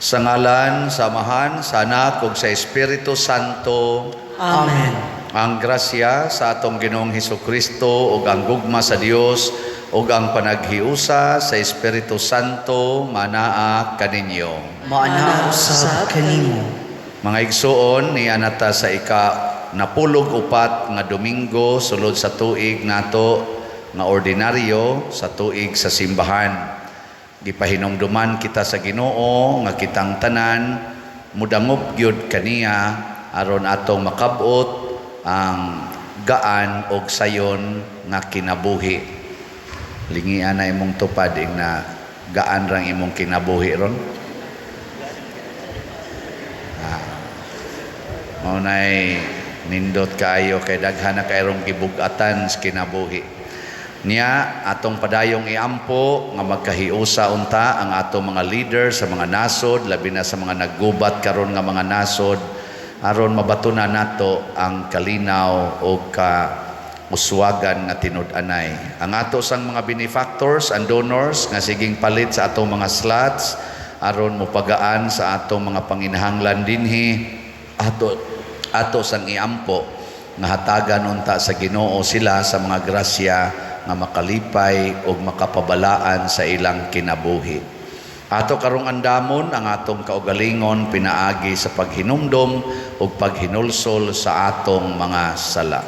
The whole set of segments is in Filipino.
Sa ngalan, sa Amahan, sa Anak, ug sa Espiritu Santo. Amen. Ang grasya sa atong Ginoong Hesukristo ug ang gugma sa Dios ug ang panaghiusa sa Espiritu Santo manaa kaninyo. Maana usab kanimo. Mga igsoon, ni anata sa napulog upat nga Domingo sulod sa tuig nato nga ordinaryo sa tuig sa simbahan. Gipahinumduman kita sa Ginoo nga kitang tanan mudangop gyud kaniya aron atong makabot ang gaan og sayon nga kinabuhi. Lingian na imong tupad na gaan rang imong kinabuhi ron. Maunay nindot kayo kay daghan na kayrong gibug-atan sa kinabuhi. Niya atong padayong iampo nga magkahiusa unta ang atong mga leader sa mga nasod, labi na sa mga naggubat karon nga mga nasod, aron mabatunan nato ang kalinaw o uswagan nga tinud-anay. Ang ato sang mga benefactors and donors nga siging palit sa atong mga slots aron mopagaan sa atong mga panginahanglan dinhi, ato sang iampo nga hatagan unta sa Ginoo sila sa mga grasya nga makalipay o makapabalaan sa ilang kinabuhi. Ato karong andamon ang atong kaugalingon pinaagi sa paghinumdom o paghinulsol sa atong mga sala.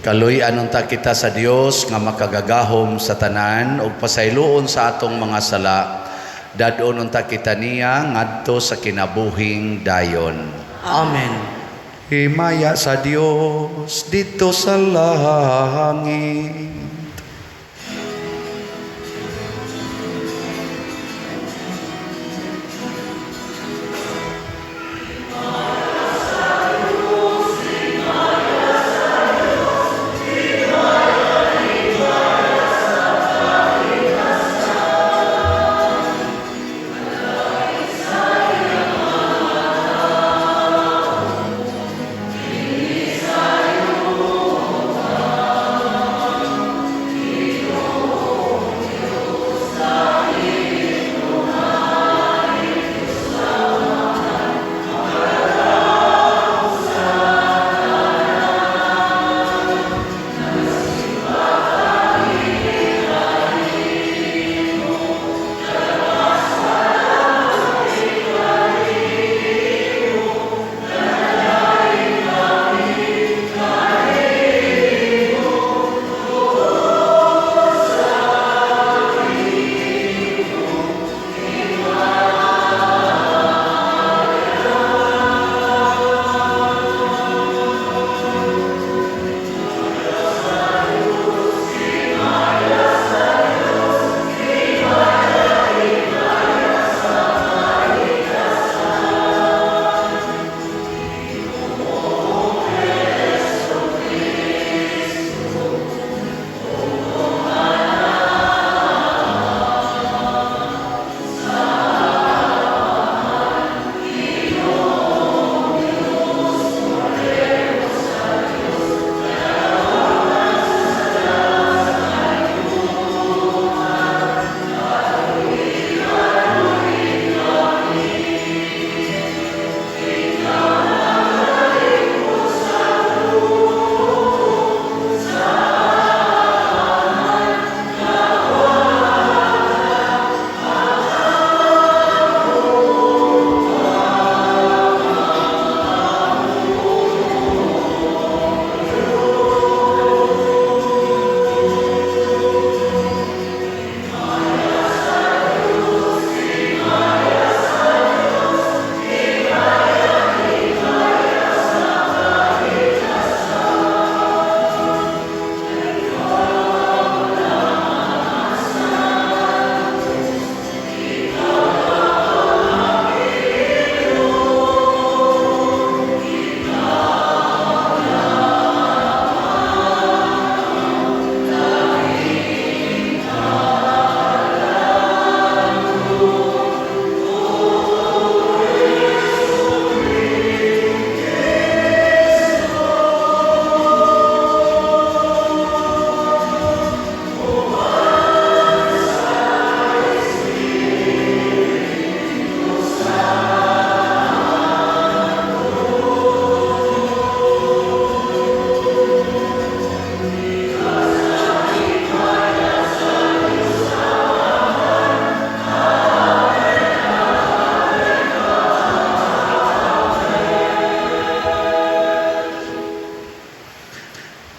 Kaluy anunta kita sa Dios nga makagagahom sa tanan ug pasayloon sa atong mga sala. Dadon unta kita niya ngadto sa kinabuhing dayon. Amen. Himaya sa Dios dito sa langit.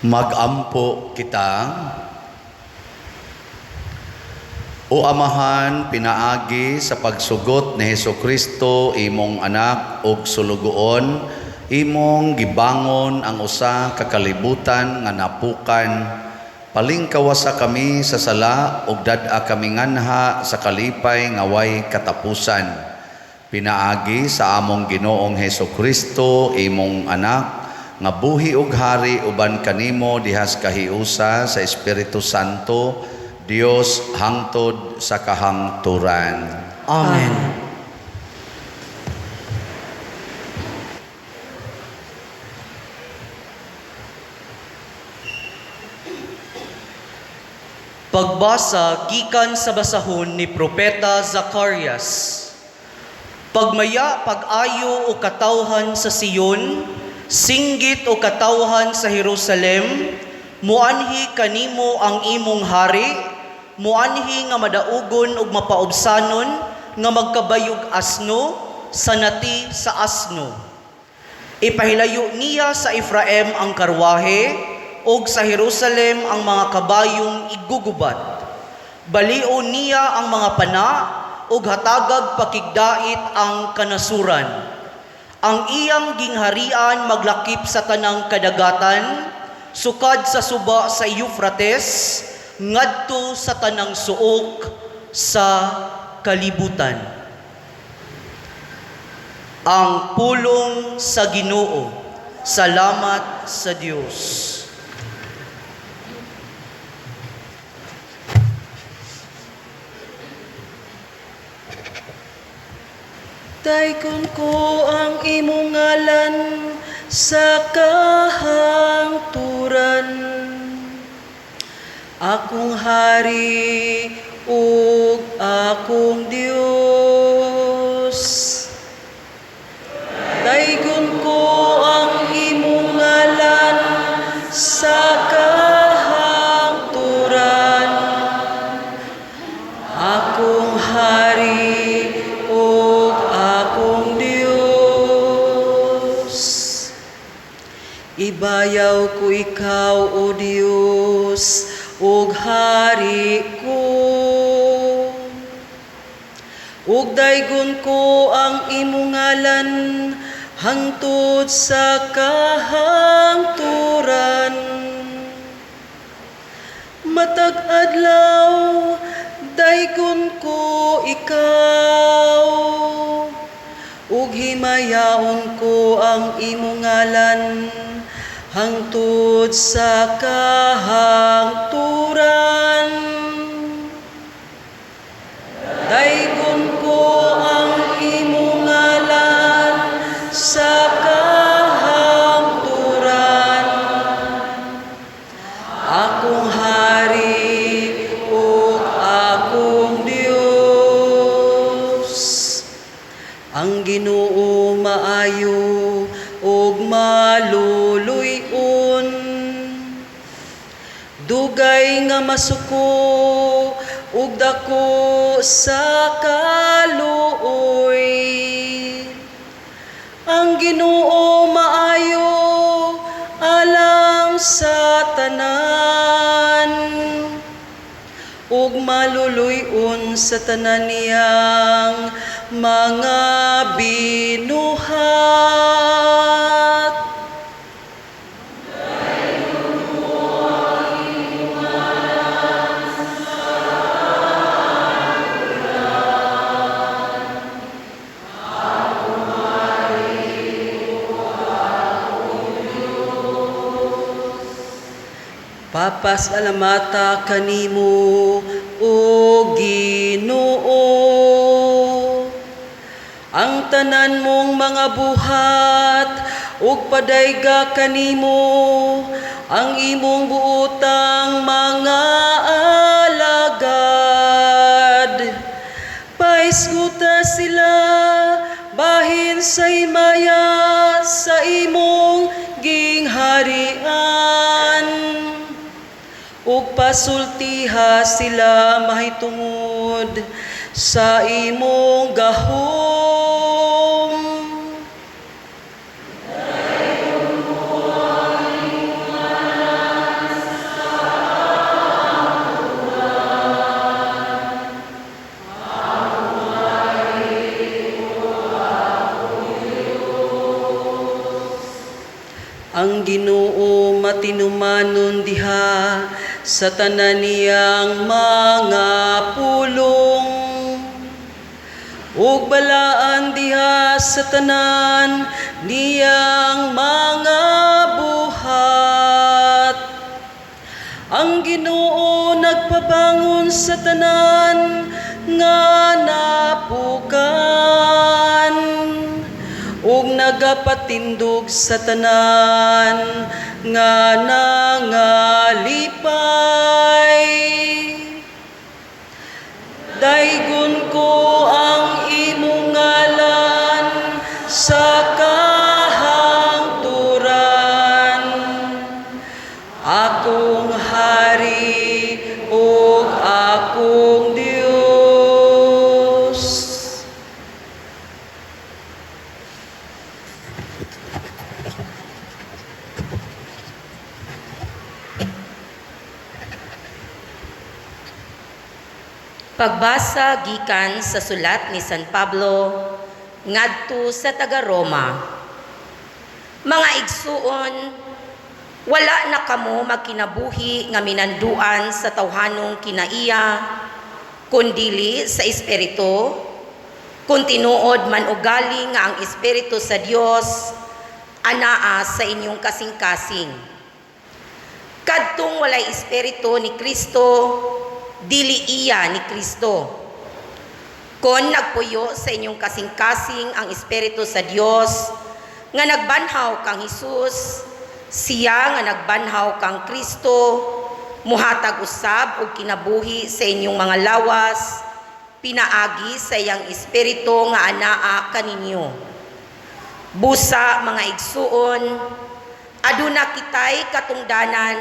Magampo kita. O Amahan, pinaagi sa pagsugot ni Hesukristo, imong anak ug sulugoon, imong gibangon ang usa ka kalibutan nga napukan. Palingkawasa kami sa sala ug dad-a kami nganha sa kalipay nga way katapusan. Pinaagi sa among Ginoong Hesukristo, imong anak, nga buhi ug hari uban kanimo dihas kahiusa sa Espiritu Santo, Dios hangtod sa kahangturan. Amen. Pagbasa gikan sa basahon ni Propeta Zacarias. Pagmaya pag-ayo o katawhan sa Siyon, singgit o katawhan sa Jerusalem, muanhi kanimo ang imong hari, muanhi nga madaugon ug mapaubsanon, nga magkabayog asno, sanati sa asno. Ipahilayo niya sa Efraim ang karwahe, ug sa Jerusalem ang mga kabayong igugubat. Balion niya ang mga pana, ug hatagag pakigdait ang kanasuran. Ang iyang gingharian maglakip sa tanang kadagatan, sukad sa suba sa Euphrates, ngadto sa tanang suok sa kalibutan. Ang pulong sa Ginoo. Salamat sa Diyos. Daykon ko ang imong ngalan sa kahangturan. Akong hari ug akong Dios. Daykon ko ang imong ngalan sa kahangturan. Akong hari ibayaw ko ikaw, O Diyos, ug hari ko. Ug daygon ko ang imong ngalan hangtod sa kahangturan. Matag adlaw, daygon ko ikaw, ug himayaon ko ang imong ngalan hangtod sa kahangturan. Daygon ko ang imong ngalan sa kahangturan. Akong hari ug akong Dios. Ang Ginoo maayo ug maluluy-on, dugay nga masuko ug dako sa kaluoy. Ang Ginoo maayo alang sa tanan, ug maluluy-on sa tanan niyang mga binuhat. Papasalamata kanimo, O Ginoo, ang tanan mong mga buhat, ug padayga kanimo ang imong buotang mga alagad. Paisguta sila bahin sa himaya sa imong gingharian, ug pasultiha sila mahitungod sa imong gahom. Ang Ginoo matinumanon diha sa tanan niyang mga pulong. Ug balaan diha sa tanan niyang mga buhat. Ang Ginoo nagpabangon sa tanan nga napukan, ug nagapatindog sa tanan nga nangalipay. Daygon ko ang imong ngalan sa kahangturan, akong hari ug akong Dios. Pagbasa gikan sa sulat ni San Pablo ngadto sa taga-Roma. Mga igsuon, wala na kamo magkinabuhi nga minanduan sa tawhanong kinaiya, kundili sa espiritu, kung tinuod man ugali nga ang espiritu sa Dios anaa sa inyong kasing-kasing. Kadtong walay espiritu ni Kristo, dili iya ni Kristo. Kon nagpuyo sa inyong kasing-kasing ang Espiritu sa Dios nga nagbanhaw kang Hesus, siya nga nagbanhaw kang Kristo, muhatag usab og kinabuhi sa inyong mga lawas, pinaagi sa iyang Espiritu nga anaa kaninyo. Busa mga igsuon, aduna kitay katungdanan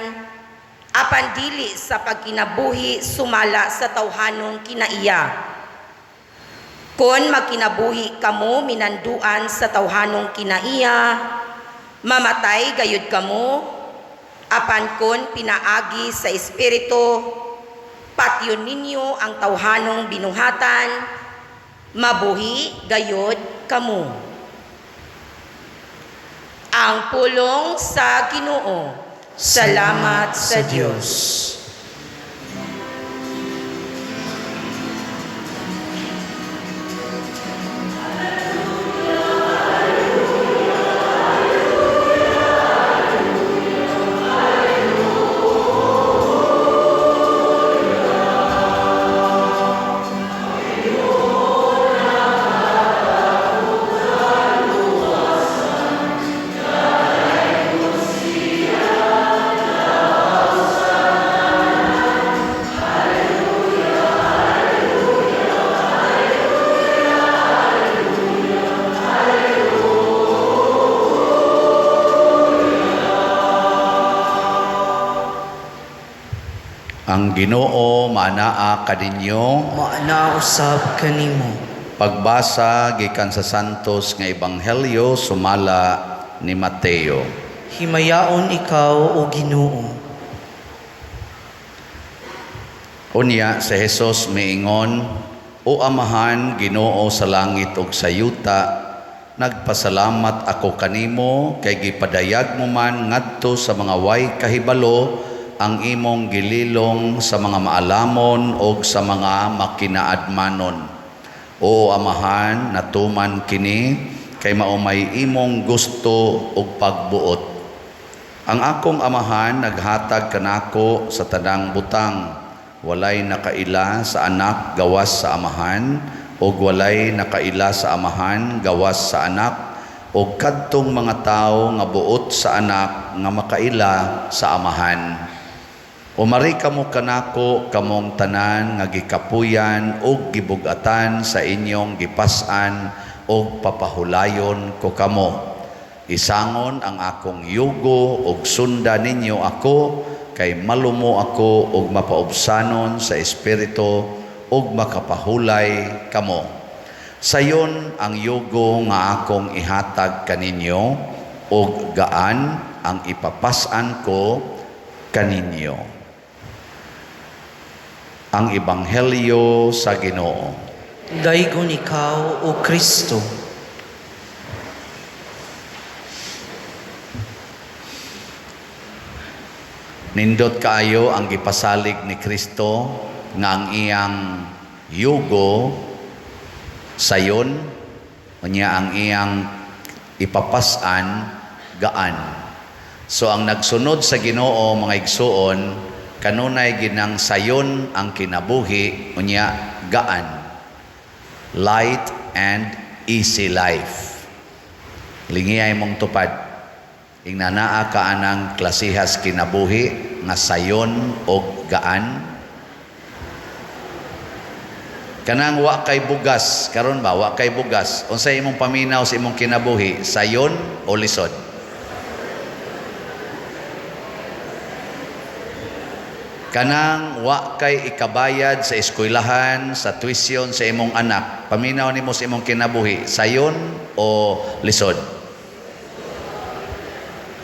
apan dili sa pagkinabuhi sumala sa tawhanong kinaiya. Kon magkinabuhi kamo minanduan sa tawhanong kinaiya, mamatay gayud kamo, apan kon pinaagi sa espiritu, patyon ninyo ang tawhanong binuhatan, mabuhi gayud kamo. Ang pulong sa Ginoo. Salamat sa Diyos. Ang Ginoo manaa kaninyo. Maana usab kanimo. Pagbasa gikan sa Santos nga Ebanghelyo sumala ni Mateo. Himayaon ikaw o Ginoo. Unya si Jesus miingon, O Amahan, Ginoo sa langit ug sa yuta, nagpasalamat ako kanimo kay gipadayag mo man ngadto sa mga way kahibalo ang imong gililong sa mga maalamon o sa mga makinaadmanon. O Amahan, natuman kini kay maumay imong gusto ug pagbuot. Ang akong Amahan naghatag kanako sa tanang butang, walay nakaila sa anak gawas sa Amahan, o walay nakaila sa Amahan gawas sa anak, o kadtong mga tao nga buot sa anak nga makaila sa Amahan. Umari kamo kanako kamong tanan nga gikapuyan ug gibugatan sa inyong gipas-an ug papahulayon ko kamo. Isangon ang akong yugo ug sunda ninyo ako, kay malumo ako ug mapaubsanon sa espiritu ug makapahulay kamo. Sayon ang yugo nga akong ihatag kaninyo ug gaan ang ipapas-an ko kaninyo. Ang Ebanghelyo sa Ginoo. Daygon ikaw o Kristo. Nindot kaayo ang gipasalig ni Kristo nga ang iyang yugo sayon, unya ang iyang ipapasan gaan. So ang nagsunod sa Ginoo mga igsuon, kanunay ginang sayon ang kinabuhi, unya gaan. Light and easy life. Lingiyay mong tupad. Ingnanaa ka anang klasihas kinabuhi nga sayon o gaan. Kanang wa kay bugas, karon ba wa kay bugas. Unsay imong paminaw sa imong kinabuhi, sayon o lisod? Kanang wa kay ikabayad sa eskwelahan, sa tuition sa imong anak, paminaw nimo sa imong kinabuhi, sayon o lisod?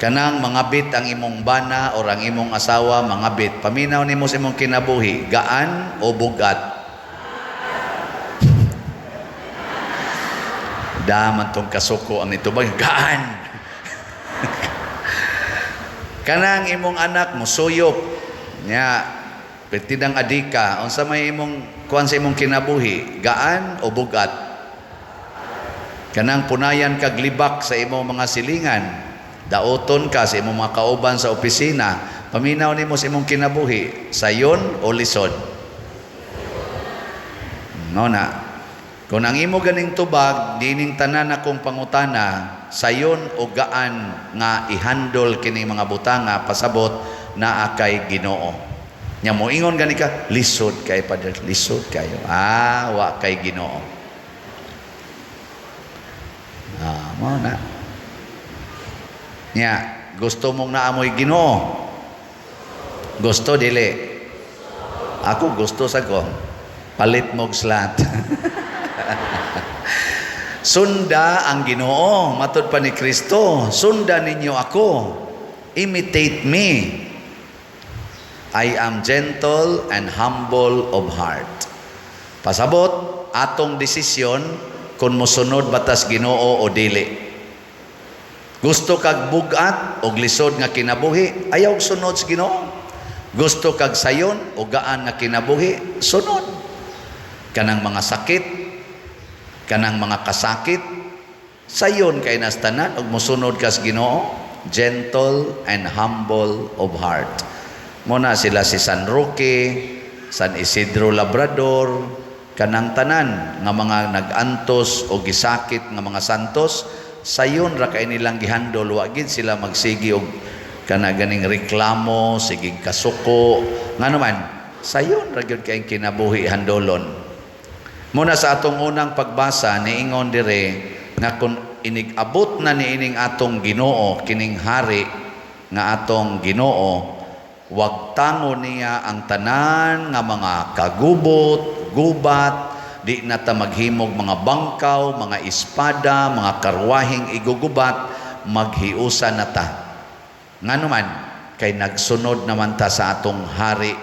Kanang mangabit ang imong bana o ang imong asawa mangabit, paminaw nimo sa imong kinabuhi, gaan o bugat? Daman tong kasuko ang nitubag, gaan. Kanang imong anak mo suyop nya petidang adika, unsa may imong kuan sa imong kinabuhi, gaan o bugat? Kanang punayan kag libak sa imong mga silingan, daoton ka sa imong mga kauban sa opisina, paminaw nimo sa imong kinabuhi, sayon o lisod? No na. Kung ang imo ganing tubag, dining tanan akong pangutana, sayon o gaan nga ihandol kining mga butanga pasabot na kay Ginoo. Nya mo ingon gani ka, lisod kay Padre, lisod kayo. Wa kay Ginoo. Mo na. Nya, gusto mong naamoy Ginoo? Gusto dili? Ako gusto sa ko. Palit mog slat. Sunda ang Ginoo, matud pa ni Kristo, sunda ninyo ako, imitate me. I am gentle and humble of heart. Pasabot atong desisyon kung mosunod batas Ginoo o dili. Gusto kag bugat o lisod nga kinabuhi, ayaw sunod sa Ginoo. Gusto kag sayon o gaan nga kinabuhi, sunod. Kanang mga sakit, kanang mga kasakit, sayon kay nastanan og mosunod kas Ginoo, gentle and humble of heart. Muna sila si San Roque, San Isidro Labrador, kanang tanan nga mga nagantos o gisakit nga mga santos, sayon ra kay nilang gihandol, wa gid sila magsigi og kana ganing reklamo, sigig kasuko, nga naman sayon ra gyud kay kinabuhi handolon. Muna sa atong unang pagbasa, niingon dire nga kung inigabot na niining atong Ginoo, kining hari nga atong Ginoo, wag tango niya ang tanan nga mga kagubot, gubat, di na ta maghimog mga bangkaw, mga espada, mga karwahing igugubat, maghiusa na ta. Nga naman, kay nagsunod naman ta sa atong hari.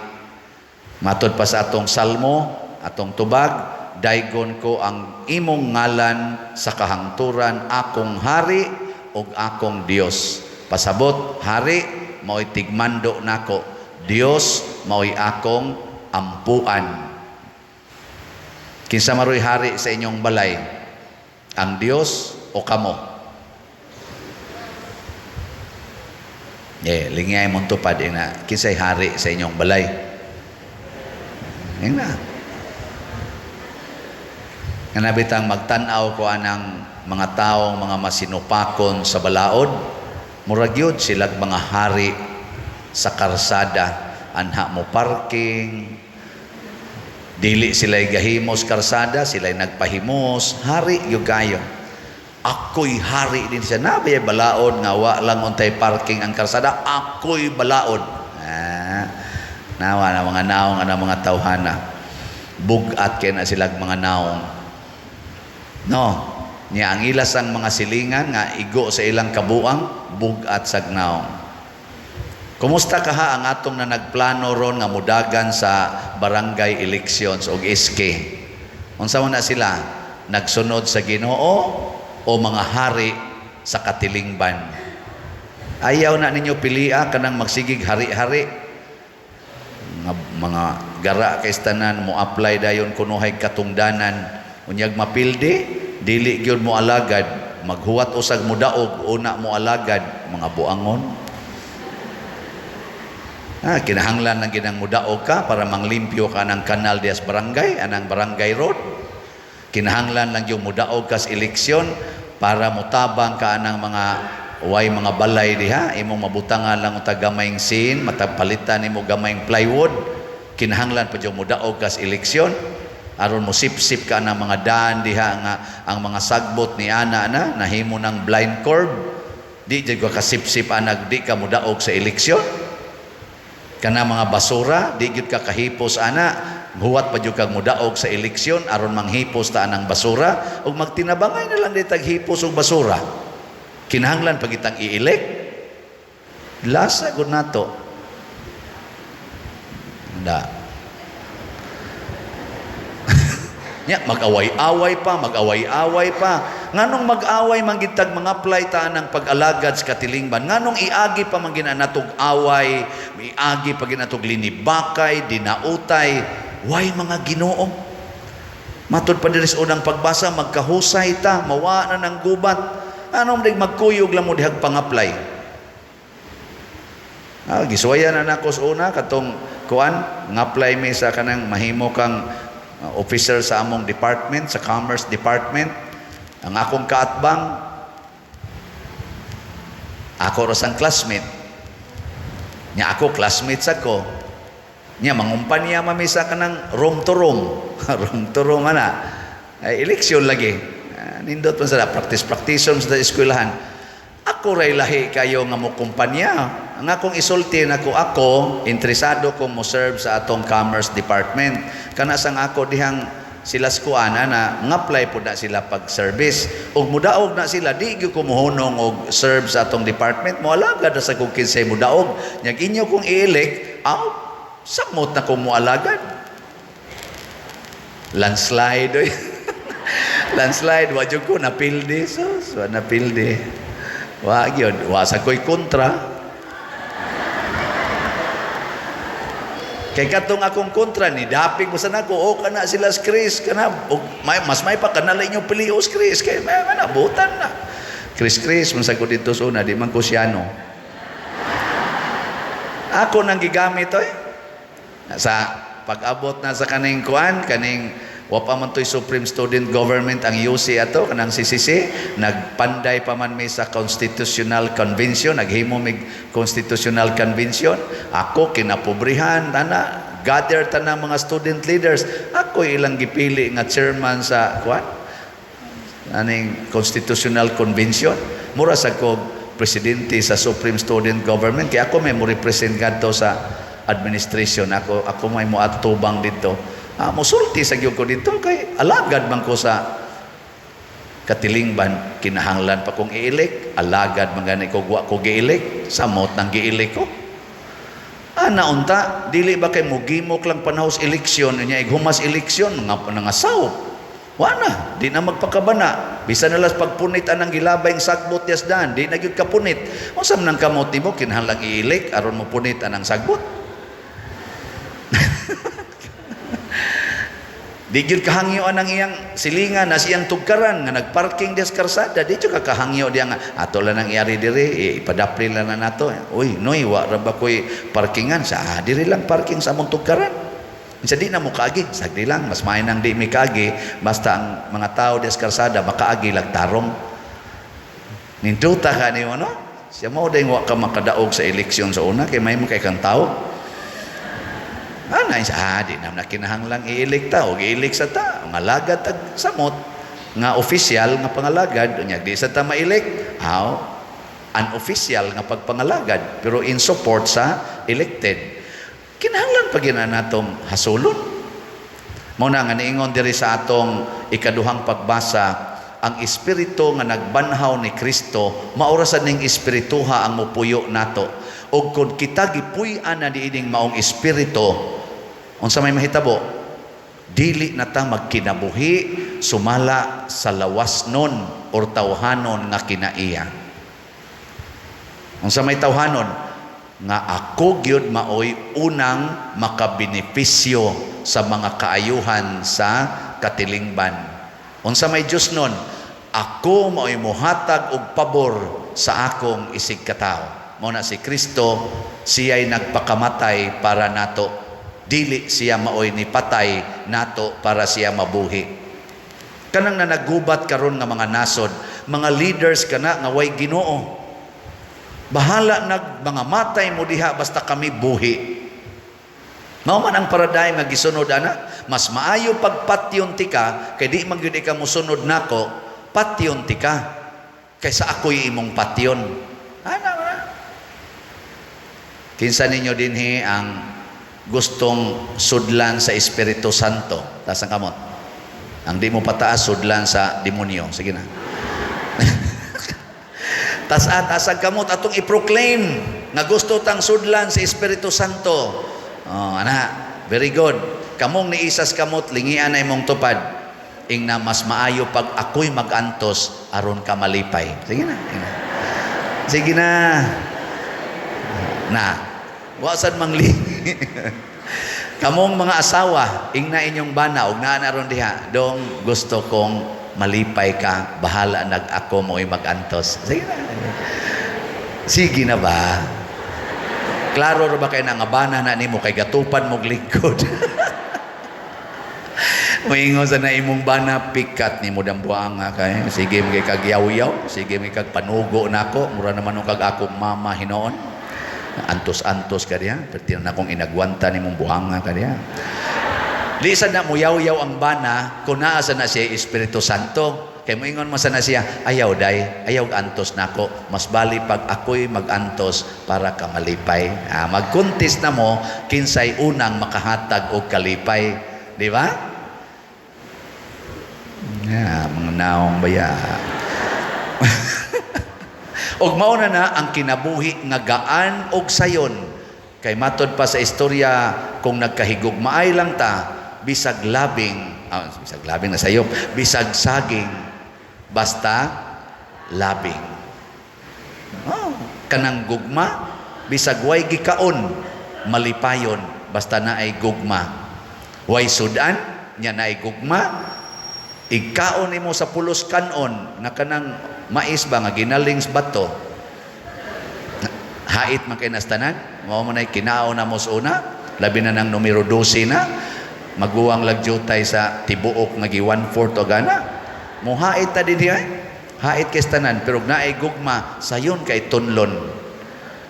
Matod pa sa atong salmo, atong tubag, daygon ko ang imong ngalan sa kahangturan, akong hari ug akong Dios. Pasabot, hari mao'y tigmando nako, Dios mao'y akong ampuan. Kinsa maroy hari sa inyong balay? Ang Dios o kamo? Lingay mong tupad na kinsay hari sa inyong balay? Yan na. Nga nabitang magtanaw ko anang mga taong mga masinupakon sa balaod, murag yun silag mga hari sa karsada, anha mo parking, dili sila'y gahimos karsada, sila'y nagpahimos, hari yung kayo. Ako'y hari din siya, nabay balaod, nga wa lang untay parking ang karsada, ako'y balaod. Nawa na mga naong, na mga tawhana, bugat kaya na silag mga naong. No, niya ang ilas ang mga silingan nga igo sa ilang kabuang bugat sagnaw. Kumusta kaha ang atong na nagplano ron nga mudagan sa barangay elections og SK? Unsa man na sila? Nagsunod sa Ginoo o mga hari sa katilingban? Ayaw na ninyo pilia kanang magsigig hari-hari. Mga gara kay tanan mo apply dayon kunuhay katungdanan. Unyag mapildi, dili gyud mo alagad, maghuwat usag mo daog, una mo alagad, mga buangon. Kinahanglan ng ginang mudaog ka para manglimpyo ka ng kanal dias barangay, anang barangay road. Kinahanglan lang yung mudaog ka sa eleksyon para mutabang ka ng mga mga balay diha, imong mabutangan lang utag gamayng sin, matapalitan nimo gamayng plywood. Kinahanglan pa yung mudaog ka sa eleksyon aron mo sip-sip ka ng mga daan diha nga ang mga sagbot ni ana na nahimo ng blind curve. Di jud ka kasip-sip anag di ka mudaog sa eleksyon. Kana mga basura, di gyud ka kahipos ana, huwat pa jud kag mudaog sa eleksyon aron manghipos ta anang basura ug magtinabangay na lang di tag hipos og basura. Kinahanglan pag itang i-elect. Lasa gud nato. Da. Nya mag-away-away pa. Nganong mag-away manggitag mga apply ta ng pag-alagad sa katilingban. Nganong iagi pa man ginanatog away, iagi pa ginatog linibakay, dinautay. Why mga Ginoo? Matod pa diri sa unang pagbasa, magkahusay ta, mawa na ng gubat. Anong dig magkuyog lang mo dihag pang-apply? Giswayan na nako sa una katong kuan, ng-apply mi sa kanang mahimo kang officer sa among department, sa Commerce Department. Ang akong kaatbang, ako rasang classmate. Nya ako, classmates ako. Nya, mangumpanya mamisa ka ng room to room. Room to room, ay eleksyon lagi. Nindot man sa practice-practice sa eskwelahan. Ako ray lahi kayo nga mo kumpanya. Ang akong isulti na ako, interesado kong mo serve sa atong Commerce Department. Kana sang ako dihang sila skuana na ngapply po na sila pag-service. Ug mudaog na sila, di gyud ko mohunong og serve sa atong department. Moalagad na sa kong kinsay mudaog. Nyag inyo kong i-elect, samot na kong moalagad. Landslide, oy. Landslide, wadyo ko napildi. Napildi. Wag yun, wasa ko'y kontra. Kay katong akong kontra ni dapig mo sa nako kana sila sa Chris kana mas may pa kanala inyo pilios Chris kay may nabutan na Chris man sa ko dito sa una di man ko siyano ako nang gigamit sa pag-abot na sa kaning kuan kaning wa pa man toy Supreme Student Government ang UC ato kanang CCC nagpanday pa man mi sa Constitutional Convention naghimo mig Constitutional Convention ako kinapobrihan gather tanang mga student leaders ako ilang gipili nga chairman sa kuan aning Constitutional Convention mura sa ko presidente sa Supreme Student Government kaya ako may mo represent kadto sa administration ako may mo atubang dito musulti sa gyud ko dito kay alagad man ko sa katilingban kinahanglan pa kong i-elect alagad man gani ko wa ko gi-elect samot nang gi-elect ko unta dili ba kay mugimok lang panahos eleksyon nya ighumas eleksyon nangasaw wana di na magpakabana bisan nalas pagpunit anang gilabayng sagbot yasdan di na gyud kapunit usam nang kamot nimo kinahanglan i-elect aron mo punit anang sagbot. Di gyud kahangyo anang iyang silingan na siyang tugkaran nga nagparking des karsada di jud kahangyo diya nga ato lang nang iyari diri ipadapli lang na nato uy noy wa ra ba koy parkingan sa diri lang parking sa among tugkaran unsa di na mo kaagi sagdi lang mas may nang di mi kaagi basta ang mga tao des karsada makaagi lang tarong ninduta ka ni ano siya mao day wa ka makadaog sa eleksyon sa una kay may mo kay kang tao. Di na kinahanglang i-elekta o i-elek sa ta nga lagad tag samot nga official nga pangalagad unya di sa ta ma-elect unofficial nga pagpangalagad pero in support sa elected kinahanglan pa gina natong hasulon mao na nga niingon diri sa atong ikaduhang pagbasa ang espiritu nga nagbanhaw ni Kristo maurasan ning espirituha ang mupuyo nato ug kun kita gipuy-an na diining maong espiritu unsa may mahitabo dili na ta magkinabuhi sumala sa lawas nun or tawhanon nga kinaiya Unsa may tawhanon nga ako gyud maoy unang makabenepisyo sa mga kaayuhan sa katilingban. Unsa may Dios nun? Ako maoy mohatag og pabor sa akong isig katawo. Mao na si Kristo, siya'y nagpakamatay para nato. Dili siya maoy ni patay nato para siya mabuhi. Kanang na nagubat karon nga mga nasod, mga leaders kana nga way Ginoo. Bahala nag mga matay mo diha basta kami buhi. Mao man ang paradigm nga gisunod ana, mas maayo pagpatyon ti ka kay di man gyud ka mosunod nako, patyon ti ka kaysa ako'y imong patyon. Ana. Kinsa ninyo dinhi ang gustong sudlan sa Espiritu Santo? Taas ang kamot. Ang di mo pataas, sudlan sa demonyo. Sige na. Tas ang kamot atong i-proclaim nga gusto tang sudlan sa Espiritu Santo. Oh, ana, very good. Kamong ni isas kamot, lingian na imong tupad. Ingna mas maayo pag ako'y magantos aron ka malipay. Sige na. Sige na. Na. Wasan mangli. Kamong mga asawa, ingna inyong bana, og naa naron diha, dong gusto kong malipay ka, bahala nag ako mo'y magantos. Sige na. Sige na ba? Klaro ra ba kay nga bana na nimo kay gatupan mo lingkod? Moingon sa na imong bana pikat ni mo dambuang kay sige mi kay kagyaw-yaw, sige mi kag panugo nako, mura naman kag akong mama hinoon. Antos-antos ka diya, perti na akong inagwanta ni mong buhanga ka diya. Lisan na muyaw-yaw ang bana, kung naasa na siya Espiritu Santo, kaya moingon mo sana siya, ayaw day, ayaw antos na ako, mas bali pag ako'y mag-antos para ka malipay. Mag-contest na mo, kinsay unang makahatag o kalipay. Di ba? Mga naong baya. Og mauna na ang kinabuhi nga gaan og sayon. Kay matod pa sa istorya, kung nagkahigugmaay lang ta, bisag labing na sayop, bisag saging, basta labing. Kanang gugma, bisag way gikaon, malipayon, basta na ay gugma. Way sudan, nya na ay gugma, igkaon nimo sa pulos kanon nga kanang mais ba nga ginaling sa bato. Hait man kay nastanan, mao man ay kinaon na mo sa una, labi na ng numero 12 na, maguwang lagjutay sa tibuok nga gi 1/4 o gana. Mo hait ta din diay. Hait kay tanan pero naay gugma sayon kay tunlon.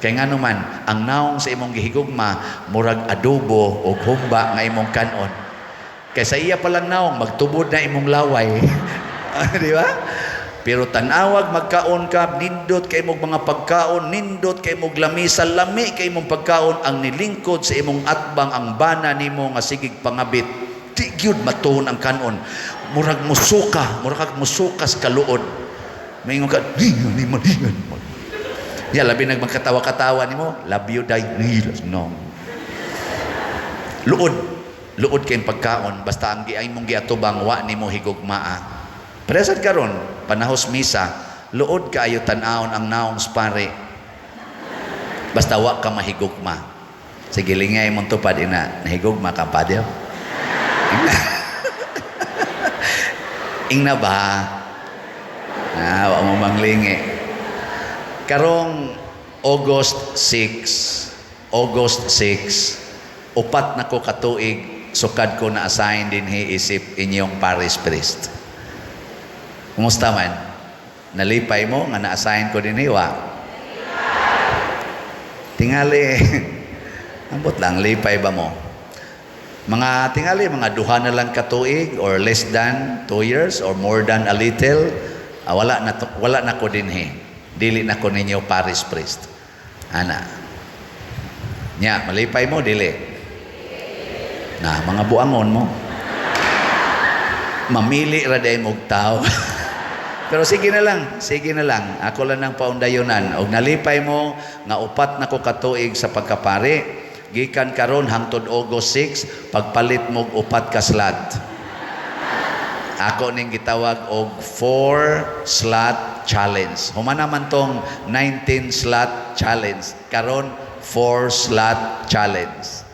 Kay ngano man ang naong sa imong gihigugma murag adobo o humba nga imong kanon. Kay sa iya palang naong magtubod na imong laway. Di ba? Pero tanawag magkaon ka, nindot kay imong mga pagkaon, nindot kay imong lamisa, lami kay imong pagkaon, ang nilingkod sa imong atbang, ang bana nimo nga sigig pangabit. Di gyud matuon ang kanon. Murag musukas kaluod. Maingon ka, ni maligan mo. Ya, labi nagmagkatawa-katawa nimo, love you day nilas no. Luod kay pagkaon, basta ang giay mong giatubang wa nimo higugmaa. Presad karon panahos misa, luod kaayo tan-awon ang naong spare. Basta wa ka mahigugma. Sige lingay mong tupad ina, nahigugma ka pa diyo. Ingna ba? Wa mo manglingi. Karong August 6, upat na ko katuig, sukad ko na assign din isip inyong parish priest. Kumusta man? Nalipay mo nga na-assign ko din wa? Tingali. Ambot lang, lipay ba mo? Mga tingali, mga duha na lang katuig or less than 2 years or more than a little, wala na ko din Dili na ko ninyo parish priest. Ana. Nya, malipay mo, dili. Na, mga buangon mo. Mamili ra day mong tao. Pero sige na lang. Ako lang ng paundayonan. Og nalipay mo, nga upat na ko katuig sa pagkapari, gikan karon hangtod August 6, pagpalit mo upat ka slot. Ako ning gitawag og 4 slot challenge. Human naman tong 19 slot challenge. Karon 4 slot challenge.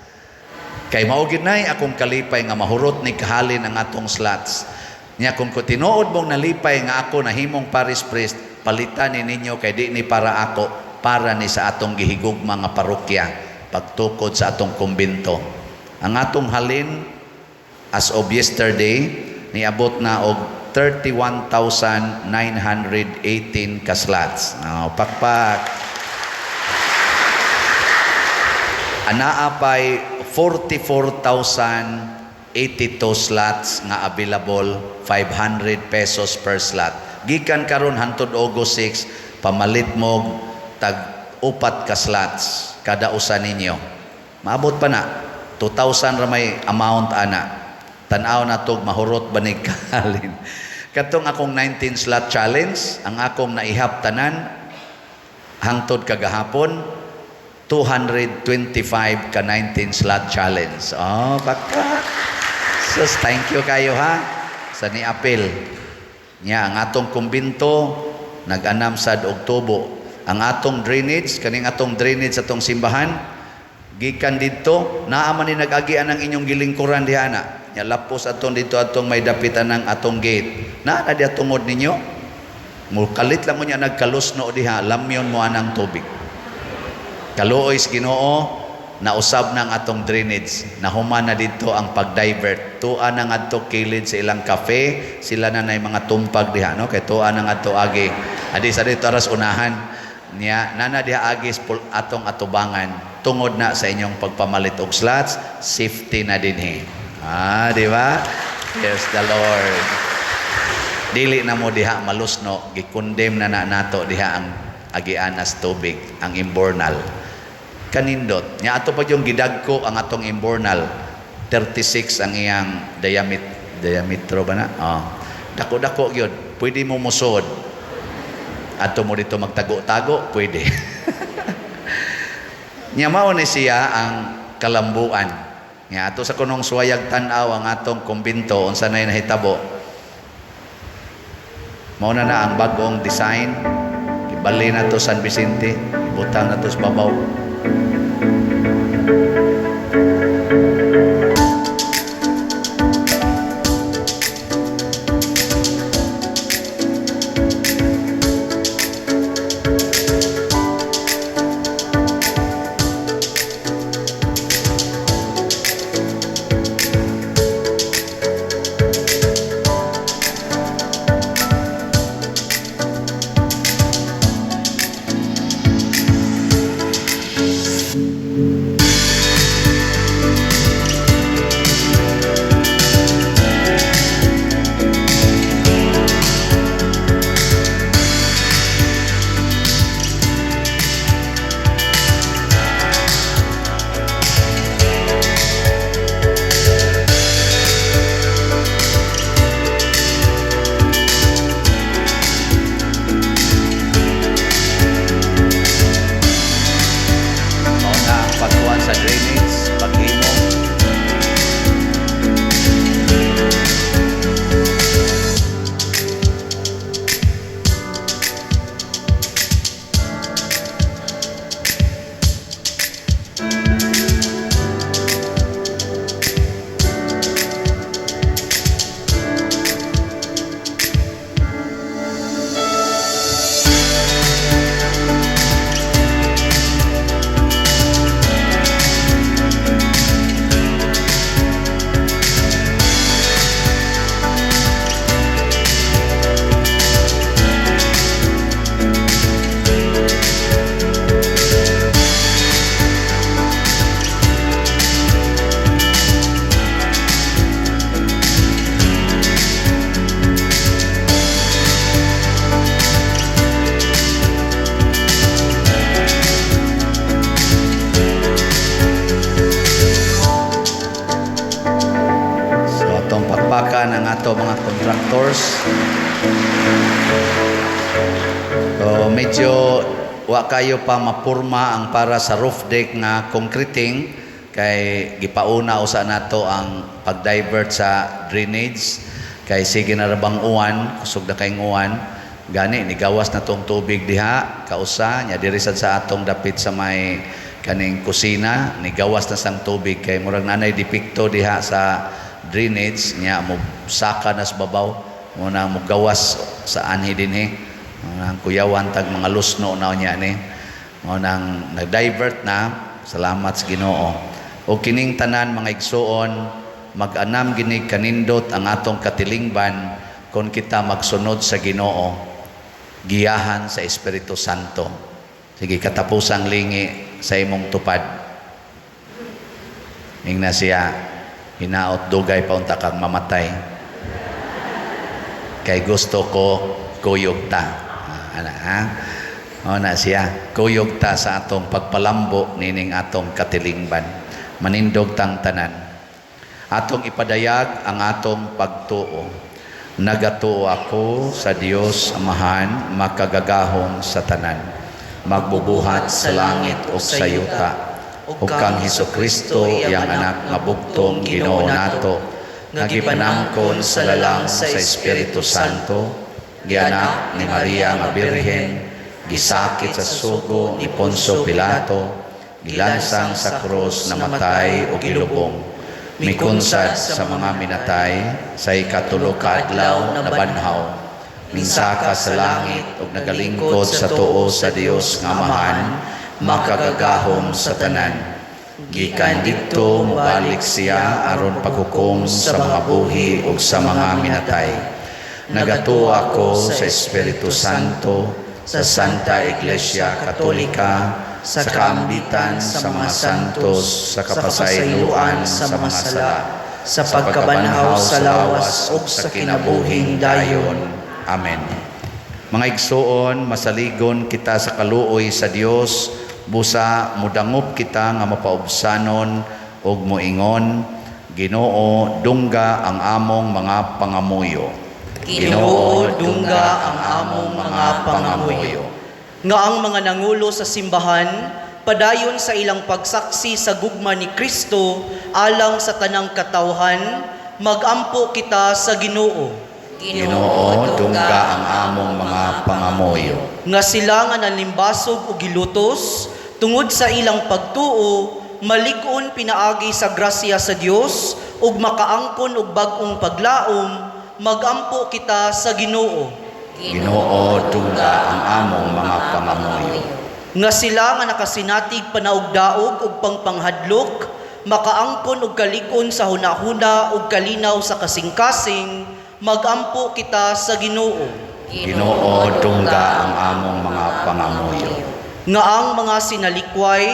Kay mao gid nay akong kalipay nga mahurot ni kahalin ang atong slots. Nya kung ko tinuod mong nalipay nga ako nahimong parish priest, palitan ni ninyo kay di ni para ako, para ni sa atong gihigugma nga parokya pagtukod sa atong kumbento. Ang atong halin as of yesterday niabot na og 31,918 ka slots. Pakpak. Anaa pay 44,082 slots nga available, 500 pesos per slot. Gikan karon hantod August 6, pamalit mo tag 4 ka slots kada usa ninyo. Maabot pa na 2,000 ra may amount ana. Tan-aw na tog mahurot banig kahalin. Katong akong 19 slot challenge, ang akong naihap tanan hangtod kagahapon 225 ka 19 slot challenge. Baka. Sus, thank you kayo ha sa niapil. Nya ang atong kumbinto nag-anam sad og tubo. Ang atong drainage, kaning atong drainage atong simbahan, gikan didto naa man ni nag-agian ang inyong gilingkuran diha na. Nya lapos atong dito atong may dapitan ng atong gate. Naa na diha tungod ninyo. Mukalit lang mo niya nagkalusno diha, lamyon mo anang tubig. Kaluoy sa Ginoo, nausab ng atong drainage. Nahuman na dito ang pag-divert. Tuan ang ato kilid sa ilang cafe, sila na nay mga tumpag diha, no? Kay tuan ang ato agi. Adi sa dito aras unahan niya nana diha agis atong atubangan tungod na sa inyong pagpamalit og slots, safety na dinhi. Di ba? Praise the Lord. Dili na mo diha malusno, gikondem na nato diha ang agian as tubig, ang imbornal. Kanindot. Nya ato pa yung gidagko ang atong imbornal. 36 ang iyang diametro ba na? Dako-dako yun. Pwede mo musod. Ato mo dito magtago-tago, pwede. Nya mao ni siya ang kalambuan. Nya ato sa kunong suwayag tan-aw ang atong kumbinto unsa nay nahitabo. Mao na ang bagong design. Ibali na to San Vicente, ibutang na to sa babaw. bakbakan ang ato mga contractors. So medyo wa kayo pa mapurma ang para sa roof deck nga concreting kay gipauna usa nato ang pag-divert sa drainage. Kay sige na rabang uwan, kusog na kayong uwan, gani nigawas na tong tubig diha, kausa nya diri sad sa atong dapit sa may kaning kusina, nigawas na sang tubig kay murag nanay dipikto diha sa drainage nya mo saka nas babaw, mo na mo gawas sa anhi dinhi. Ang kuyawan tag mga lusno na niya ni. Mo nang nag-divert na, salamat sa Ginoo. O kining tanan mga igsuon, mag-anam gini kanindot ang atong katilingban kung kita magsunod sa Ginoo, giyahan sa Espiritu Santo. Sige, katapusang lingi sa imong tupad. Mingna siya, hinaot dugay pa unta kang mamatay. Kay gusto ko kuyog ta. O na siya, kuyog ta sa atong pagpalambo nining atong katilingban. Manindog tang tanan. Atong ipadayag ang atong pagtuo. Nagatuo ako sa Dios Amahan, makagagahom sa tanan. Magbubuhat sa langit o sa yuta. O kang Hesukristo, yang anak nga bugtong Ginoo nato, nagipanangkon sa lalang sa Espiritu Santo, gianak ni Maria nga Birhen, gisakit sa sugo ni Poncio Pilato, gilansang sa krus, namatay o gilubong, mikunsad sa mga minatay, sa ikatulo ka adlaw na banhaw, minsaka sa langit ug nagalingkod sa tuo sa Dios nga Amahan, makagagahom sa tanan. Gikan didto mobalik siya aron paghukom sa mga buhi ug sa mga minatay. Nagatuo ako sa Espiritu Santo, sa Santa Iglesia Katolika, sa kaambitan sa mga santos, sa kapasayloan sa mga sala, sa pagkabanhaw sa lawas ug sa kinabuhing dayon. Amen. Mga igsoon, masaligon kita sa kaluoy sa Dios, busa mudangop kita nga mapaubsanon ug moingon, Ginoo, dungga ang among mga pangamuyo. Ginoo, dungga ang among mga pangamuyo. Nga ang mga nangulo sa simbahan, padayon sa ilang pagsaksi sa gugma ni Kristo, alang sa tanang katawhan, magampo kita sa Ginoo. Ginoo, dungga ang among mga pangamuyo. Nga sila nga nalimbasog o gilutos, tungod sa ilang pagtuo, malig-on pinaagi sa grasya sa Dios, ug makaangkon og bag-ong paglaom, magampo kita sa Ginoo. Ginoo, dungga ang among mga pangamuyo. Nga sila nga nakasinatig panaugdaog ug pangpanghadlok, makaangkon og kalig-on sa hunahuna ug kalinaw sa kasing-kasing, magampo kita sa Ginoo. Ginoo, dungga ang among mga pangamuyo. Nga ang mga sinalikway,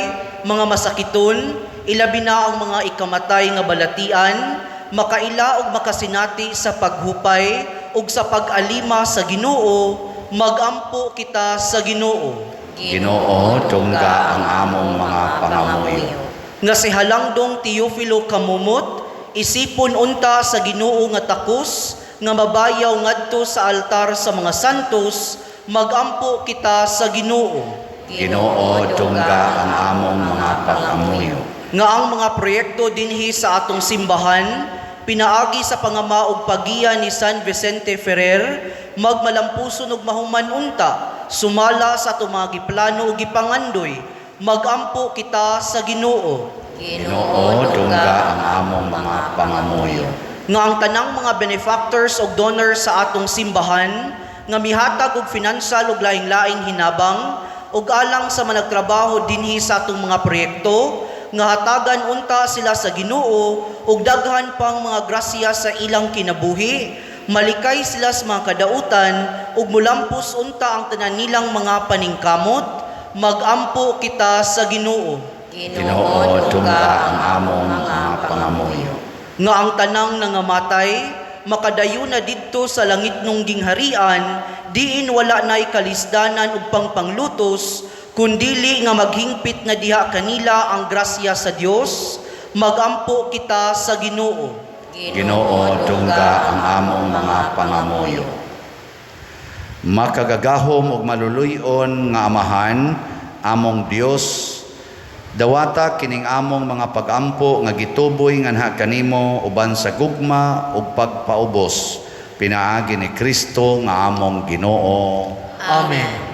mga masakiton, ilabi na ang mga ikamatay nga balatian, makaila og makasinati sa paghupay ug sa pag-alima sa Ginoo, magampo kita sa Ginoo. Ginoo, dungga ang among mga pangamuyo. Nga si Halangdong Teofilo Kamumot, isipon unta sa Ginoo nga takos, nga mabayaw ngadto sa altar sa mga santos, magampo kita sa Ginoo. Ginoo, dungga ang among mga pangamuyo. Nga ang mga proyekto dinhi sa atong simbahan, pinaagi sa pangamaog pagiya ni San Vicente Ferrer, magmalampuson ug mahuman unta, sumala sa atong mga giplano ug gipangandoy, magampo kita sa Ginoo. Ginoo, dungga ang among mga pangamuyo. Nga ang tanang mga benefactors ug donors sa atong simbahan, nga mihatag og financial ug laing-laing hinabang, ug alang sa managtrabaho dinhi sa atong mga proyekto, nga hatagan unta sila sa Ginoo ug daghan pang mga grasya sa ilang kinabuhi, malikay sila sa mga kadautan ug mulampos unta ang tanan nilang mga paningkamot, magampo kita sa Ginoo. Ginoo, dungga ang among mga pangamuyo. Nga ang tanang nangamatay, makadayon na didto sa langit nung gingharian, diin wala na'y kalisdanan ug pangpanglutos, kundili nga maghingpit na diha kanila ang grasya sa Dios, magampo kita sa Ginoo. Ginoo, dungga ang among mga pangamuyo. Makagagahom ug maluluyon nga Amahan, among Dios, dawata kining among mga pagampo nga gituboy nganha kanimo uban sa gugma ug pagpaubos, pinaagi ni Kristo nga among Ginoo. Amen.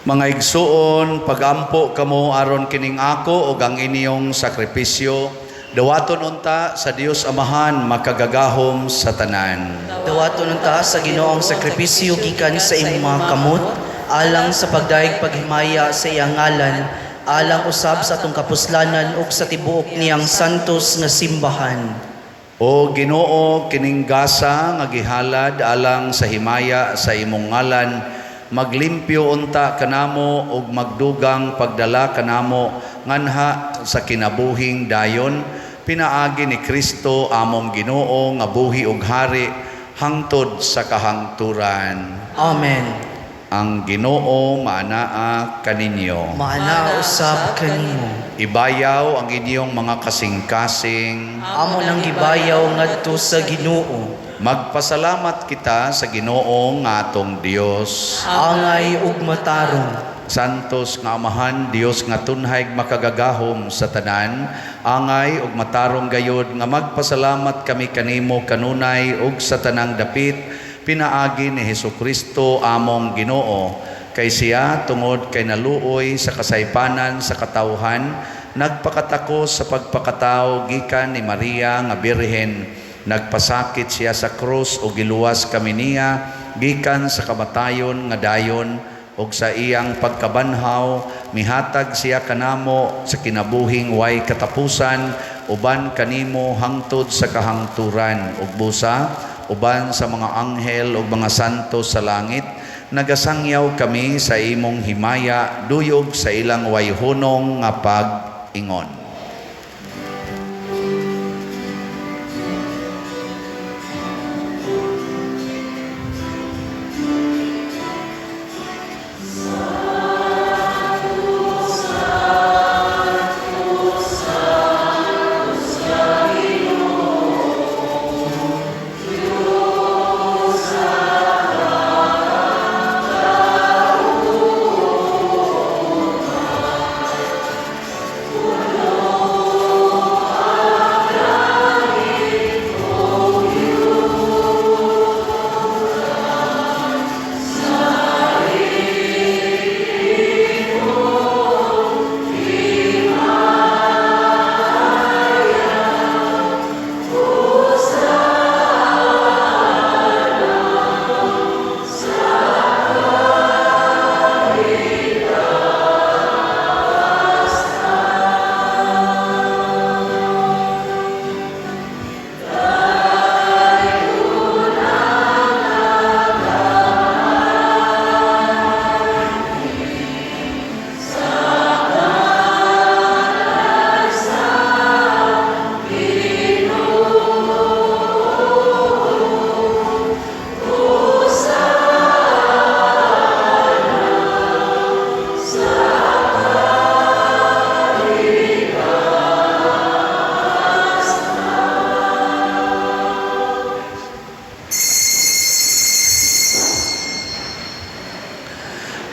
Mga igsuon, pagampo kamo aron kining ako ug ang inyong sakripisyo, dawaton unta sa Dios Amahan makagagahom sa tanan. Dawaton unta sa Ginoong sakripisyo gikan sa imong mga kamot, alang sa pagdaig paghimaya sa iyang ngalan, alang usab sa atong kapuslanan ug sa tibuok niyang santos nga simbahan. O Ginoo, kining gasa nga gihalad alang sa himaya sa imong ngalan, maglimpyo unta kanamo ug magdugang pagdala kanamo nganha sa kinabuhing dayon, pinaagi ni Kristo among Ginoo nga buhi ug hari hangtod sa kahangturan. Amen. Ang Ginoo maanaa kaninyo. Maana usab kanimo. Ibayaw ang inyong mga kasing-kasing. Amo lang gibayaw ngadto sa Ginoo. Magpasalamat kita sa Ginoo nga atong Dios. Angay ug matarong. Santos nga Amahan, Dios nga tunhay makagagahom sa tanan, angay ug matarong gayod nga magpasalamat kami kanimo kanunay ug sa tanang dapit, pinaagi ni Hesukristo among Ginoo. Kay siya tungod kay naluoy sa kasaypanan sa katawhan, nagpakatakos sa pagpakatao gikan ni Maria nga Birhen. Nagpasakit siya sa krus o giluwas kami niya, gikan sa kamatayon nga dayon, og sa iyang pagkabanhaw, mihatag siya kanamo sa kinabuhing way katapusan, uban kanimo hangtod sa kahangturan, ug busa, uban sa mga anghel ug mga santo sa langit, nagasangyaw kami sa imong himaya, duyog sa ilang wayhunong nga pag-ingon.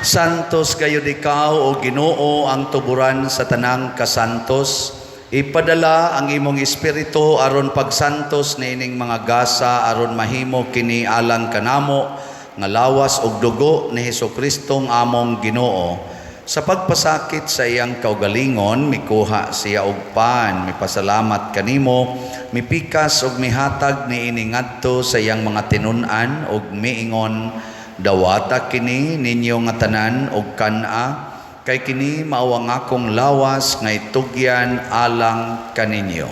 Santos gayud ikaw o Ginoo ang tuburan sa tanang kasantos. Ipadala ang imong espiritu aron pagsantos niining mga gasa aron mahimo kini alang kanamo nga lawas og dugo ni Hesukristo among Ginoo. Sa pagpasakit sa iyang kaugalingon, mikuha siya og pan, mipasalamat kanimo, mipikas og mihatag niini ngadto sa iyang mga tinun-an og miingon, dawata kini ninyo nga tanan og kana, kay kini mao ang akong lawas nga itugyan alang kaninyo.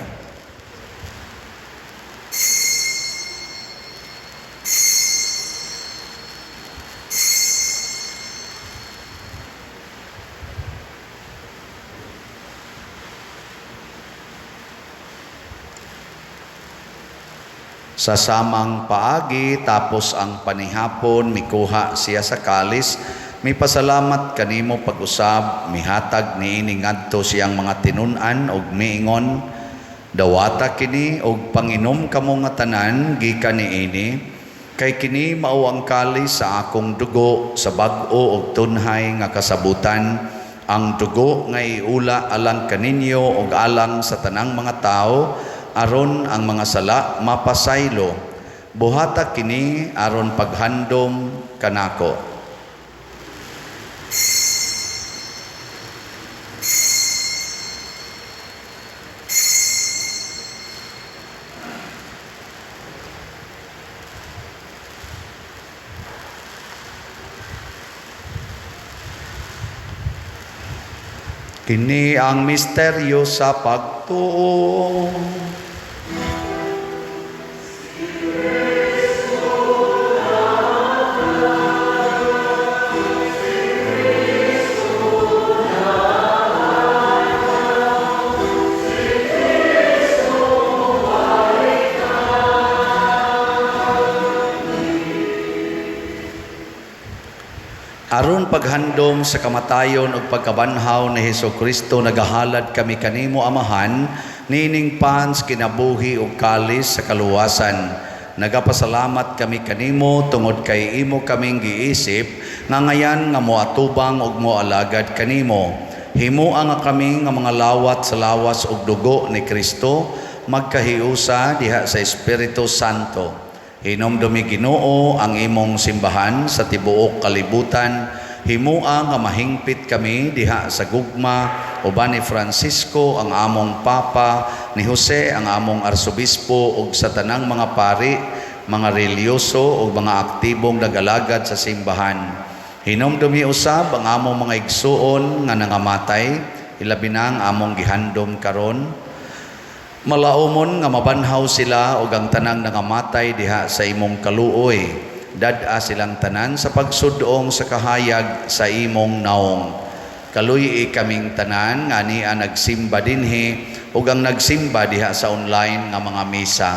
Sa samang paagi tapos ang panihapon mikuha siya sa kalis, mipasalamat kanimo pag-usab, mihatag niini ngadto siyang mga tinun-an og miingon, dawata kini og panginom kamo nga tanan gikan niini, kay kini mao ang kalis sa akong dugo sa bag-o og tunhay nga kasabutan, ang dugo nga iula alang kaninyo og alang sa tanang mga tao, aron ang mga sala mapasaylo. Buhata kini aron paghandom kanako. Kini ang misteryo sa pagtuo. Aron paghandom sa kamatayon ug pagkabanhaw ni Hesukristo, nagahalad kami kanimo Amahan, nining pans kinabuhi ug kalis sa kaluwasan. Nagapasalamat kami kanimo tungod kay imo kaming giisip nga ngayan nga moatubang ug moalagad kanimo. Himuan nga kami nga mga lawat sa lawas ug dugo ni Kristo, magkahiusa diha sa Espiritu Santo. Hinomdumi Ginoo ang imong simbahan sa tibuok kalibutan. Himua nga mahingpit kami diha sa gugma uban ni Francisco ang among Papa, ni Jose ang among Arsobispo ug sa tanang mga pari, mga relyoso ug mga aktibong nagalagad sa simbahan. Hinomdumi usab ang among mga igsuon nga nangamatay, ilabi na ang among gihandom karon. Malaumon nga mabanhaw sila o ang tanang nangamatay diha sa imong kaluoy. Dad-a silang tanan sa pagsudong sa kahayag sa imong naong. Kaluy kaming tanan nga niya nagsimba dinhi o ang nagsimba diha sa online nga mga misa.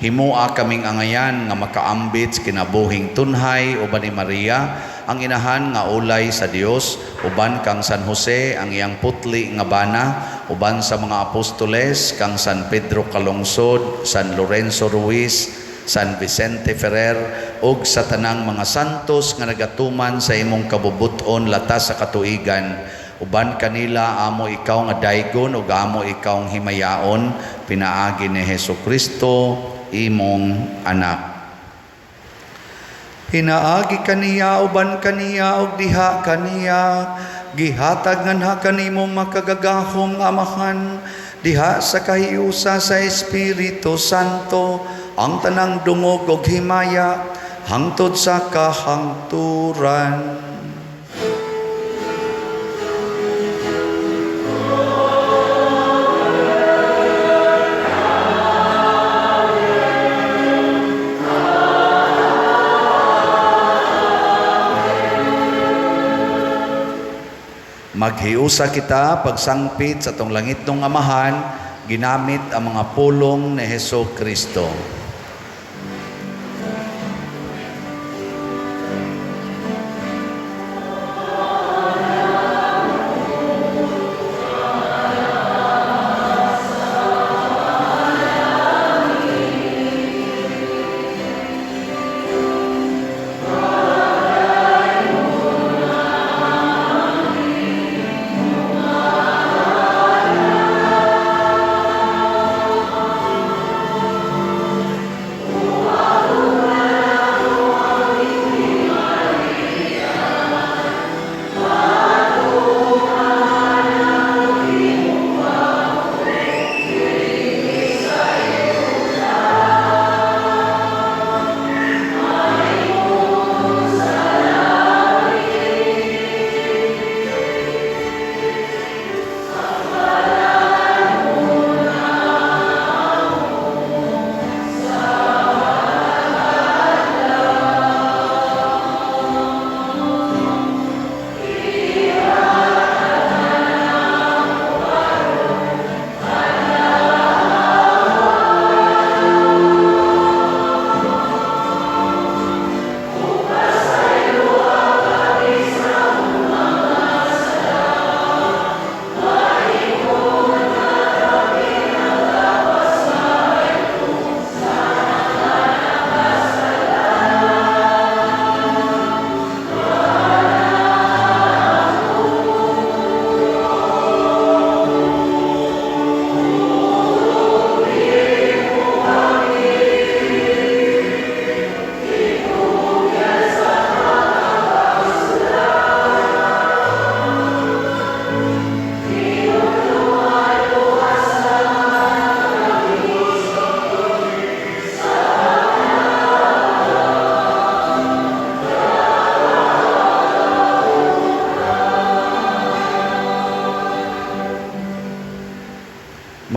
Himua kaming angayan nga makaambit kinabuhing tunhay uban ni Maria, ang inahan nga ulay sa Dios, uban kang San Jose ang iyang putli nga bana, uban sa mga apostoles kang San Pedro Calungsod, San Lorenzo Ruiz, San Vicente Ferrer, ug sa tanang mga santos nga nagatuman sa imong kabubuton latas sa katuigan. Uban kanila amo ikaw nga daygon ug amo ikaw nga himayaon, pinaagi ni Hesukristo imong anak. Pinaagi kaniya uban kaniya og diha kaniya, gihatag nganha kanimo makagagahom nga Amahan, diha sa kahiusa sa Espiritu Santo, ang tanang dungog og himaya hangtod sa kahangturan. Maghiusa kita pagsangpit sa tong langit ng Amahan, ginamit ang mga pulong ni Hesukristo.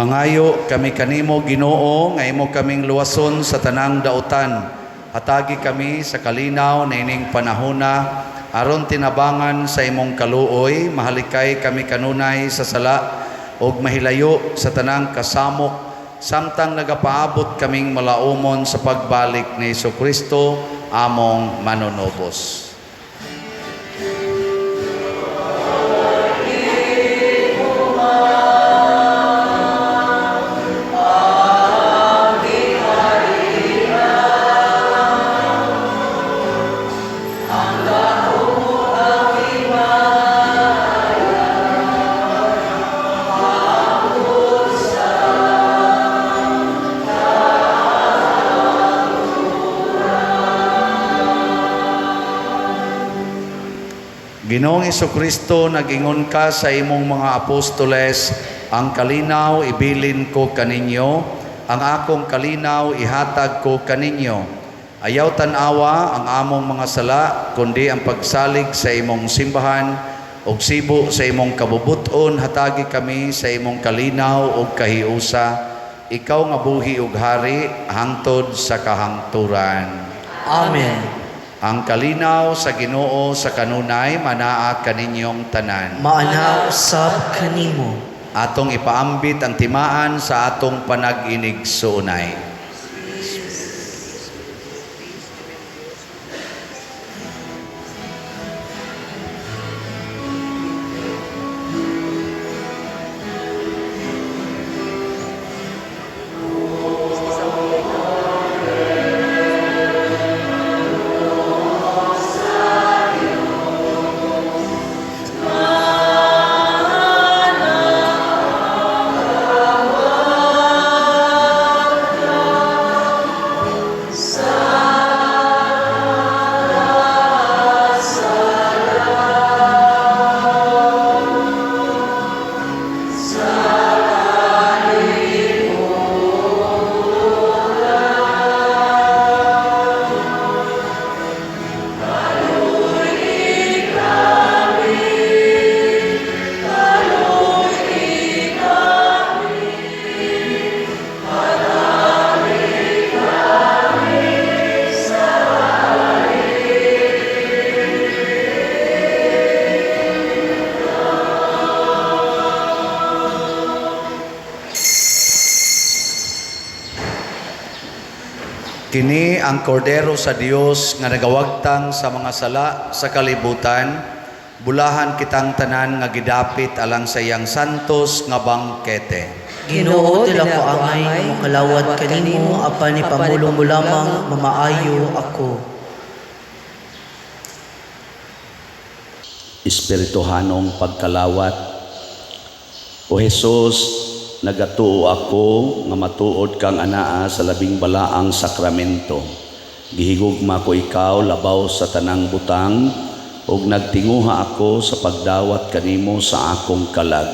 Mangayo kami kanimo Ginoo nga imo kaming luwason sa tanang dautan. Hatagi kami sa kalinaw na ining panahona aron tinabangan sa imong kaluoy, mahalikay kami kanunay sa sala ug mahilayo sa tanang kasamok samtang nagapaabot kaming malaumon sa pagbalik ni Jesucristo among manunobos. Ginoong Jesucristo, nagingon ka sa imong mga apostoles, ang kalinaw ibilin ko kaninyo, ang akong kalinaw ihatag ko kaninyo. Ayaw tanawa ang among mga sala, kundi ang pagsalig sa imong simbahan, ug sibo sa imong kabubuton, hatagi kami sa imong kalinaw ug kahiusa. Ikaw nga buhi ug hari, hangtod sa kahangturan. Amen. Ang kalinaw sa Ginoo sa kanunay manaa kaninyong tanan. Maanaw sab kanimo. Atong ipaambit ang timaan sa atong panag-inig suunay. Kini ang kordero sa Dios nga nagawagtang sa mga sala sa kalibutan, bulahan kitang tanan nga gidapit alang sa iyang santos nga bangkete. Ginoo dila ko angay nga makalawad kanimo apan ni pamulong mo lamang mamaayo ako. Espirituhanong pagkalawat. O Jesus, nagatuo ako nga matuod kang anaa sa labing balaang sakramento. Gihigugma ko ikaw labaw sa tanang butang ug nagtinguha ako sa pagdawat kanimo sa akong kalag.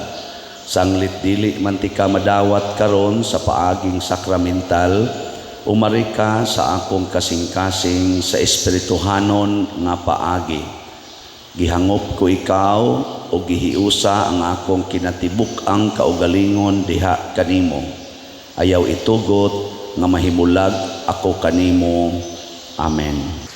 Sanglit dili man ti ka madawat karon sa paaging sakramental, umari ka sa akong kasing-kasing sa espirituhanon nga paagi. Gihangop ko ikaw o gihiusa ang akong kinatibuk ang kaugalingon diha kanimo. Ayaw itugot nga mahimulag ako kanimo. Amen.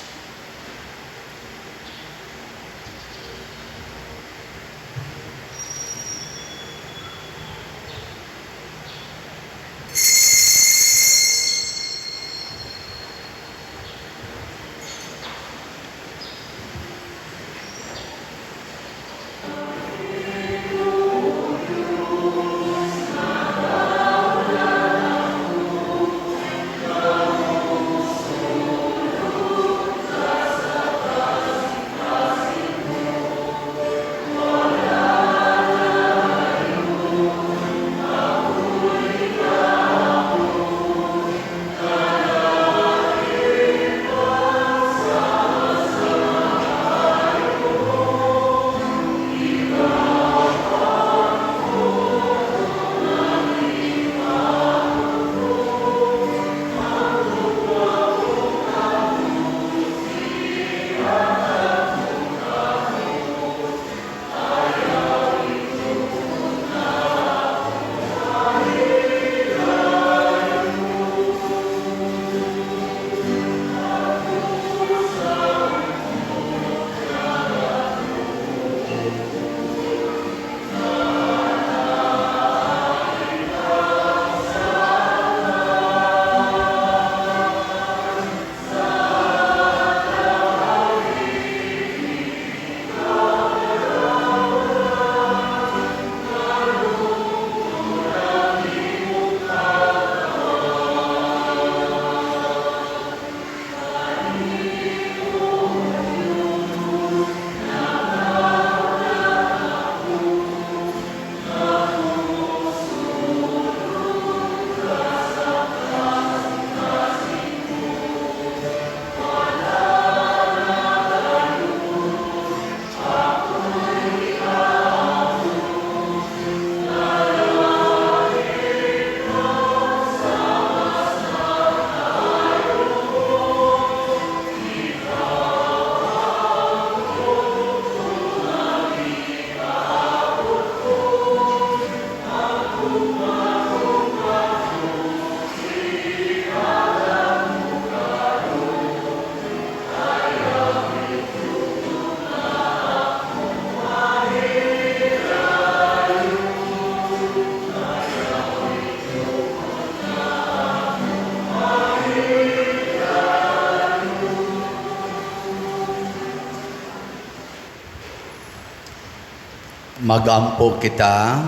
Magampo kita.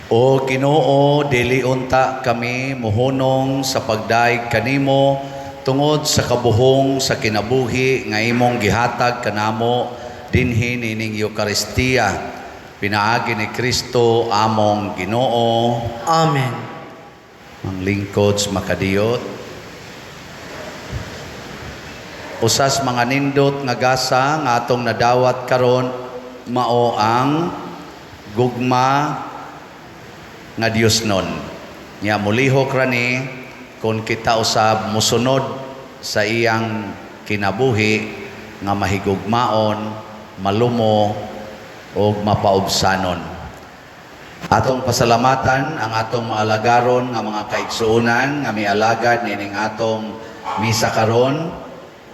O Ginoo, dili unta kami muhunong sa pagdaig kanimo tungod sa kabuhong sa kinabuhi nga imong gihatag kanamo dinhi nining Eucharistia. Pinaagi ni Kristo among Ginoo. Amen. Ang lingkods makadiyot. Usas mga nindot nga gasa nga atong nadawat karon mao ang gugma nga Dios nun. Nya mulihok rani kung kita usab musunod sa iyang kinabuhi nga mahigugmaon, malumo o mapaubsanon. Atong pasalamatan ang atong mga alagaron nga mga kaigsuonan nga mialagad nining atong misa karon,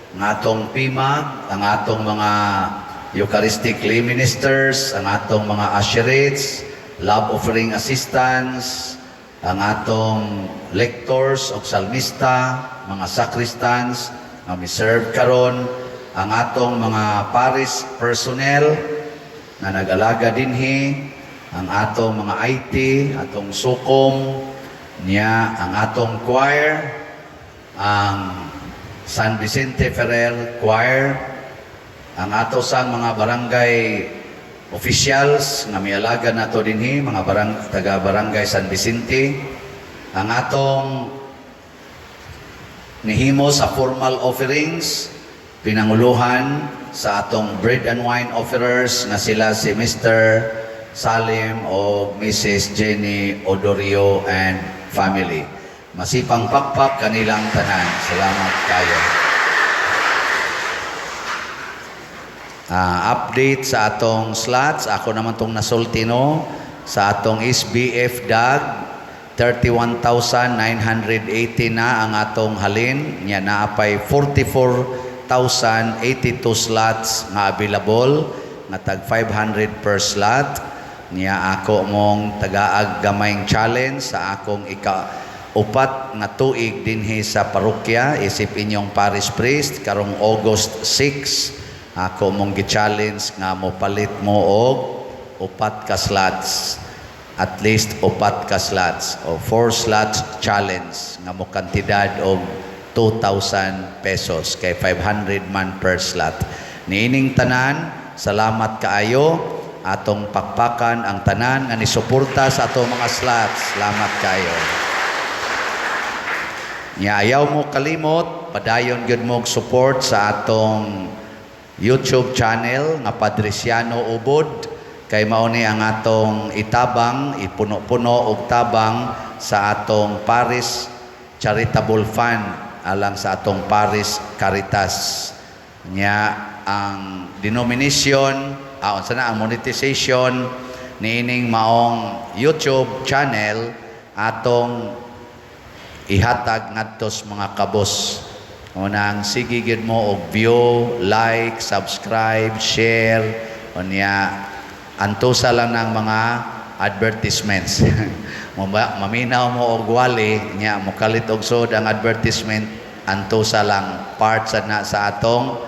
ang atong PIMAG, ang atong mga Eucharistic lay ministers, ang atong mga usherates, love offering assistants, ang atong lectors o salmista, mga sacristans nga mi-serve karon, ang atong mga parish personnel na nag-alaga dinhi, ang atong mga IT, atong sukom niya, ang atong choir, ang San Vicente Ferrer Choir, ang ato sang mga barangay officials nga mialaga nato dinhi, mga taga barangay San Vicente, ang atong nihimo sa formal offerings, pinanguluhan sa atong bread and wine offerers nga sila si Mr. Salim o Mrs. Jenny Odorio and family. Masipang pakpak kanilang tanan. Salamat kayo. Update sa atong slots. Ako naman tong nasultino sa atong SBF DAG. 31,980 na ang atong halin. Nya naapay 44,082 slots nga available. Nga tag 500 per slot. Nya ako mong tagaag gamayng challenge sa akong upat nga tuig dinhi sa parokya isip inyong parish priest karong August 6 ako mong gi-challenge nga mopalit mo og upat ka slots, at least upat ka slots o 4 slots challenge nga mo kantidad og 2,000 pesos kay 500 man per slot. Niining tanan, salamat kaayo atong pakpakan ang tanan nga nisuporta sa atong mga slots. Salamat kayo. Nya ayaw mo kalimot, padayon gyud mo support sa atong YouTube channel nga Padresiano Ubod, kay mao ni ang atong itabang, ipuno-puno og tabang sa atong Parish Charitable Fund alang sa atong Parish Caritas. Nya ang denomination, ang monetization niining maong YouTube channel atong ihatag ngadtos mga kabos. Unang sige gid mo og view, like, subscribe, share, unya antusa lang ng mga advertisements. Maminaw mo og wali nya mokalit og sod ang advertisement, antusa lang part sa na sa atong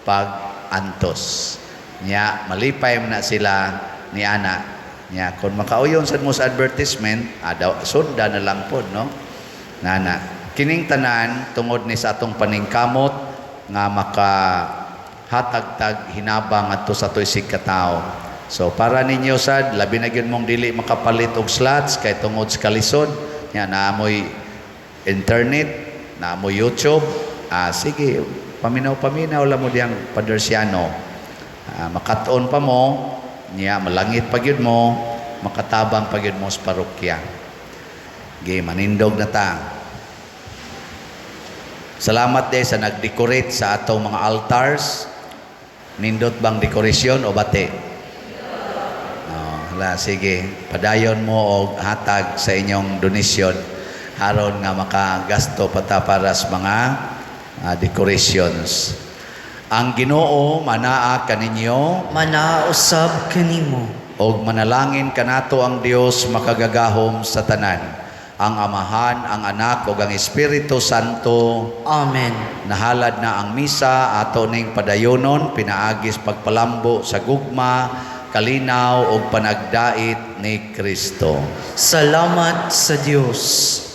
pag-antos. Nya malipay man na sila ni ana. Nya kun makauyon sad mo sa advertisement, sunda na lang pod, no? Nana, kining tanan tungod ni sa atong paningkamot nga makahatag-tag hinabang adto sa toy sig katawo. So para ninyo sad labi na gyud mong dili makapalit og slots kay tungod sa kalisod, nya naamoy internet, naamoy YouTube. Sige, paminaw-paminaw lang mo diyang Padresiano. Makatuon pa mo, nya malangit pa gyud mo, makatabang pa gyud mo sa parokya. Manindog na ta. Salamat din sa nag-decorate sa atong mga altars. Nindot bang dekorasyon o bate? Sige, padayon mo og hatag sa inyong donasyon aron nga makagasto pata para sa mga decorations. Ang Ginoo manaa kaninyo, Manausab kanimo. og manalangin kanato ang Dios makagagahom sa tanan. ang Amahan, ang Anak, ug ang Espiritu Santo. Amen. Nahalad na ang misa, ato ning padayonon, pinaagis pagpalambo sa gugma, kalinaw ug panagdait ni Kristo. Salamat sa Dios.